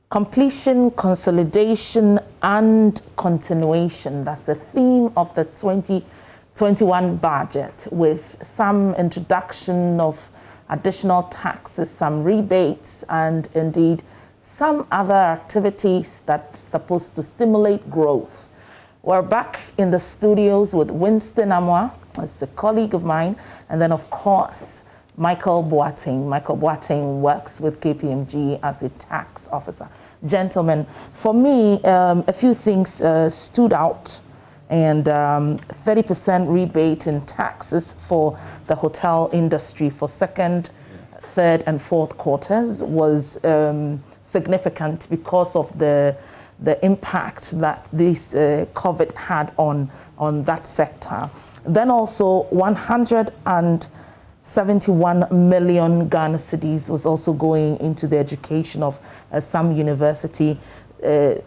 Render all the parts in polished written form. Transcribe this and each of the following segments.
Completion, consolidation, and continuation. That's the theme of the 2021 budget, with some introduction of additional taxes, some rebates, and indeed some other activities that's supposed to stimulate growth. We're back in the studios with Winston Amwa, as a colleague of mine, and then of course Michael Boateng. Michael Boateng works with KPMG as a tax officer. Gentlemen, for me, a few things stood out, and 30% rebate in taxes for the hotel industry for second, third, and fourth quarters was significant because of the impact that this COVID had on that sector. Then also 171 million Ghana cedis was also going into the education of some university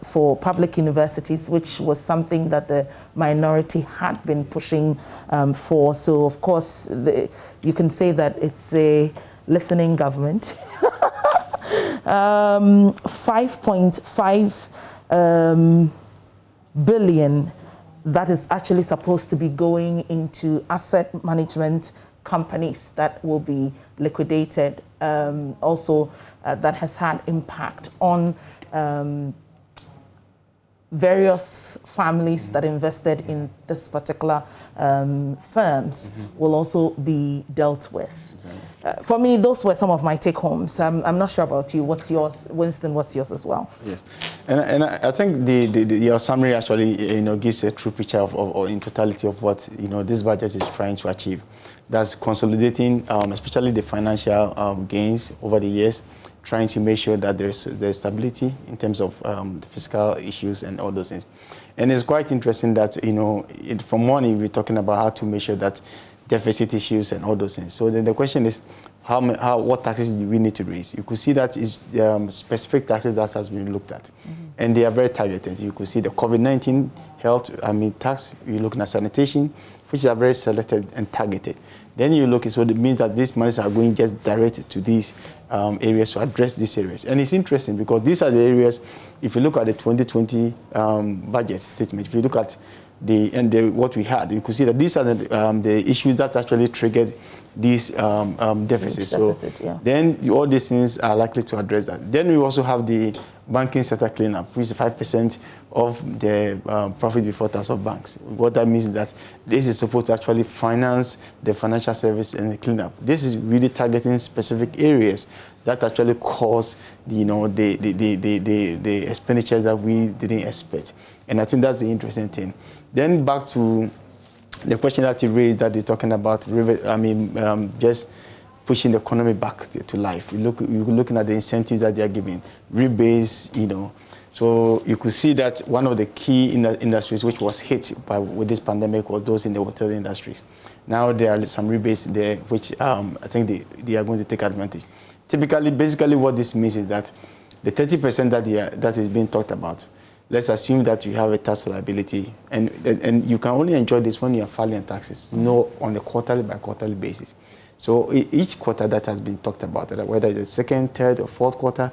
for public universities, which was something that the minority had been pushing for. So of course, you can say that it's a listening government. 5.5 billion that is actually supposed to be going into asset management companies that will be liquidated. Also, that has had impact on various families that invested in this particular firms will also be dealt with. For me, those were some of my take-homes. I'm not sure about you. What's yours? Winston, what's yours as well? Yes, and I think your summary actually gives a true picture of in totality of what this budget is trying to achieve. That's consolidating, especially the financial gains over the years, trying to make sure that there's stability in terms of the fiscal issues and all those things. And it's quite interesting that from morning we're talking about how to make sure that deficit issues and all those things. So then the question is, what taxes do we need to raise? You could see that is specific taxes that has been looked at, and they are very targeted. You could see the COVID-19 health, tax. You're looking at sanitation, which are very selected and targeted. Then you look, so it means that these monies are going just directed to these areas to address these areas. And it's interesting because these are the areas, if you look at the 2020 budget statement, if you look at what we had, you could see that these are the issues that actually triggered these deficits. Then all these things are likely to address that. Then we also have the banking sector cleanup, which is 5% of the profit before tax of banks. What that means is that this is supposed to actually finance the financial service and the cleanup. This is really targeting specific areas that actually cause the expenditures that we didn't expect. And I think that's the interesting thing. Then back to the question that you raised, that you're talking about, just pushing the economy back to life. You're looking at the incentives that they are giving, rebates, So you could see that one of the key industries which was hit with this pandemic was those in the hotel industries. Now there are some rebates there, which I think they are going to take advantage. Basically what this means is that the 30% that is being talked about, let's assume that you have a tax liability, and you can only enjoy this when you are filing taxes, on a quarterly by quarterly basis. So each quarter that has been talked about, whether it's the second, third, or fourth quarter,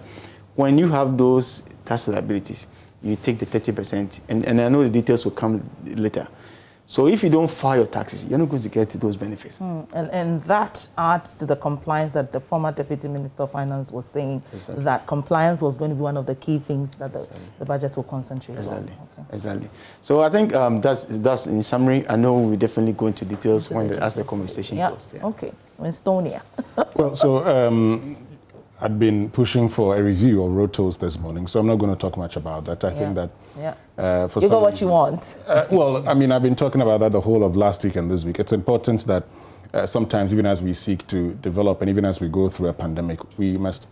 when you have those tax liabilities, you take the 30%, and I know the details will come later. So if you don't file your taxes, you're not going to get those benefits. And that adds to the compliance that the former Deputy Minister of Finance was saying, that compliance was going to be one of the key things that the budget will concentrate on. Okay. Exactly. So I think that's in summary. I know we definitely go into details as the conversation goes. Yeah. Okay. Estonia. Well, so I'd been pushing for a review of road tolls this morning, so I'm not going to talk much about that. I think that for you got what you want. Well, I've been talking about that the whole of last week and this week. It's important that sometimes, even as we seek to develop and even as we go through a pandemic, we must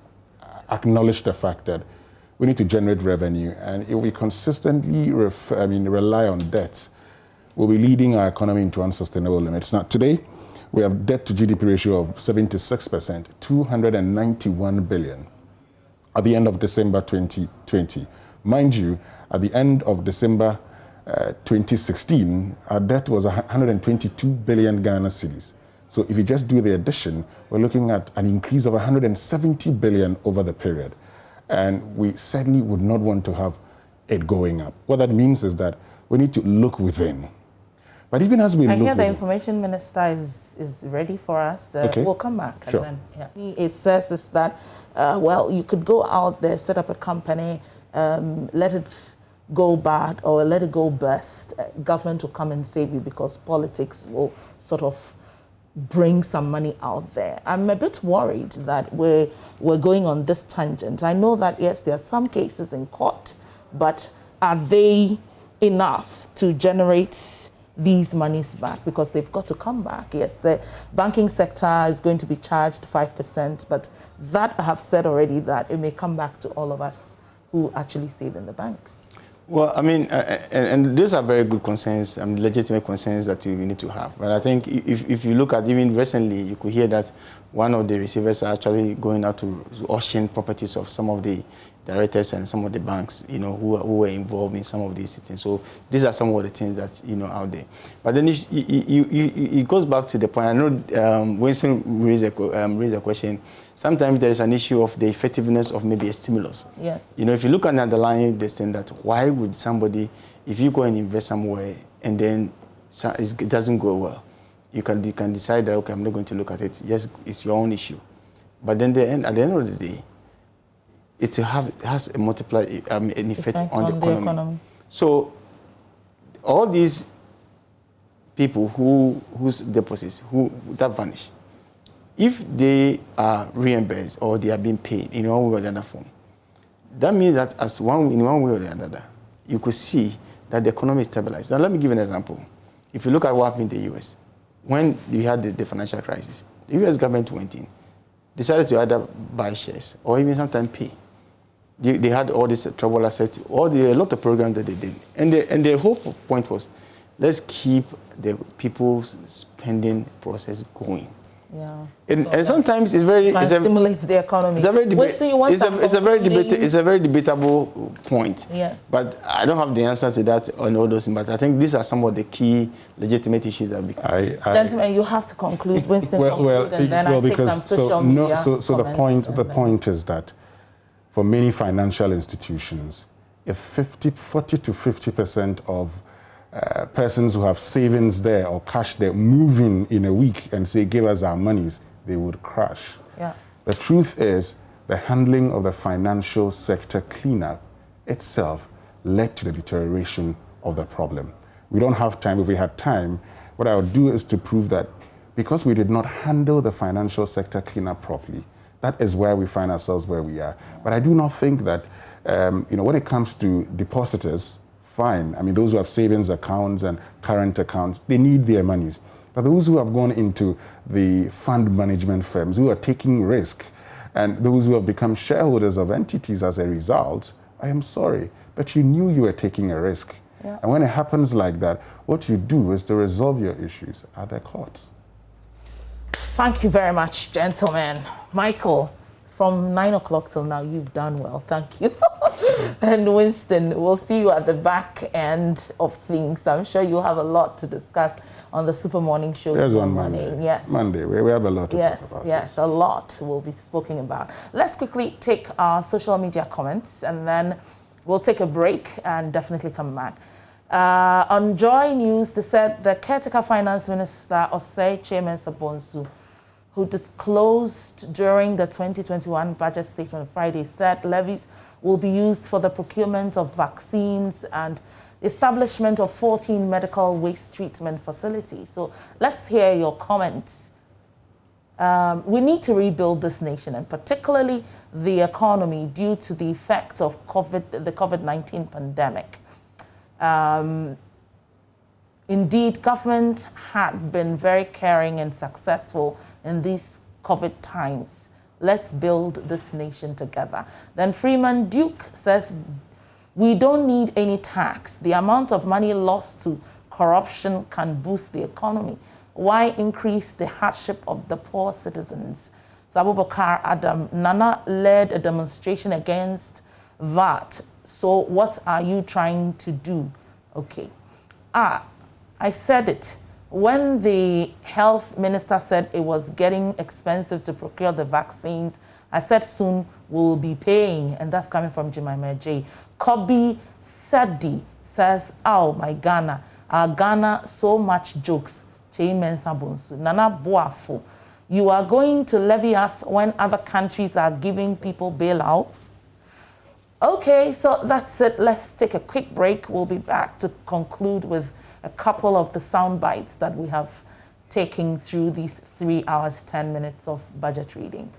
acknowledge the fact that we need to generate revenue, and if we consistently rely on debt, we'll be leading our economy into unsustainable limits. Now, today, we have debt to GDP ratio of 76%, 291 billion at the end of December 2020. Mind you, at the end of December 2016, our debt was 122 billion Ghana cedis. So if you just do the addition, we're looking at an increase of 170 billion over the period. And we certainly would not want to have it going up. What that means is that we need to look within. But even as we I look hear the within, information minister is ready for us. Okay. We'll come back. Sure. And then, yeah. It says is that, well, you could go out there, set up a company, let it go bad or let it go bust. Government will come and save you because politics will sort of bring some money out there. I'm a bit worried that we're going on this tangent. I know that, yes, there are some cases in court, but are they enough to generate these monies back? Because they've got to come back. Yes, the banking sector is going to be charged 5%, but that I have said already that it may come back to all of us who actually save in the banks. Well, I mean, and these are very good concerns, legitimate concerns that we need to have. But I think if you look at even recently, you could hear that one of the receivers are actually going out to auction properties of some of the directors and some of the banks, you know, who were involved in some of these things. So these are some of the things that, you know, out there. But then it goes back to the point. I know Winston raised a question. Sometimes there is an issue of the effectiveness of maybe a stimulus. Yes. You know, if you look at the underlying this thing, that why would somebody, if you go and invest somewhere and then it doesn't go well, you can decide that, okay, I'm not going to look at it. Yes, it's your own issue. But then at the end of the day, it has a multiplier, an effect on the economy. So all these people whose deposits that vanish, if they are reimbursed or they are being paid in one way or the other form, that means that in one way or the other, you could see that the economy is stabilized. Now let me give you an example. If you look at what happened in the US, when you had the financial crisis, the US government went in, decided to either buy shares or even sometimes pay. They had all this trouble assets, a lot of programs that they did. And the whole point was, let's keep the people's spending process going. Yeah. And sometimes it's very... It stimulates the economy. It's a very debatable point. Yes. But I don't have the answer to that on all those things. But I think these are some of the key legitimate issues that become... Gentlemen, you have to conclude. Winston, conclude, and then I take some social media comments. The point is that for many financial institutions, if 40 to 50% of persons who have savings there or cash there move in a week and say, give us our monies, they would crash. Yeah. The truth is, the handling of the financial sector cleanup itself led to the deterioration of the problem. We don't have time. If we had time, what I would do is to prove that because we did not handle the financial sector cleanup properly, that is where we find ourselves where we are. But I do not think that, when it comes to depositors, fine. I mean, those who have savings accounts and current accounts, they need their monies. But those who have gone into the fund management firms, who are taking risk, and those who have become shareholders of entities as a result, I am sorry, but you knew you were taking a risk. Yeah. And when it happens like that, what you do is to resolve your issues at the courts. Thank you very much, gentlemen. Michael, from 9 o'clock till now, you've done well. Thank you. And Winston, we'll see you at the back end of things. I'm sure you'll have a lot to discuss on the Super Morning Show tomorrow morning. Yes. Monday, we have a lot to talk about. Yes, a lot will be spoken about. Let's quickly take our social media comments, and then we'll take a break and definitely come back. On JoyNews, they said the caretaker finance minister, Osei Kyei-Mensah-Bonsu, who disclosed during the 2021 budget statement Friday, said levies will be used for the procurement of vaccines and establishment of 14 medical waste treatment facilities. So let's hear your comments. We need to rebuild this nation, and particularly the economy, due to the effects of the COVID-19 pandemic. Indeed, government had been very caring and successful in these COVID times. Let's build this nation together. Then Freeman Duke says, we don't need any tax. The amount of money lost to corruption can boost the economy. Why increase the hardship of the poor citizens? So Abubakar Adam, Nana led a demonstration against that. So what are you trying to do? Okay. I said it. when the health minister said it was getting expensive to procure the vaccines, I said soon we'll be paying, and that's coming from Jemima J. Kobe Sadi says, oh my Ghana, our Ghana, so much jokes. Nana Boafo, you are going to levy us when other countries are giving people bailouts? Okay, so that's it. Let's take a quick break. We'll be back to conclude with a couple of the sound bites that we have taken through these 3 hours, 10 minutes of budget reading.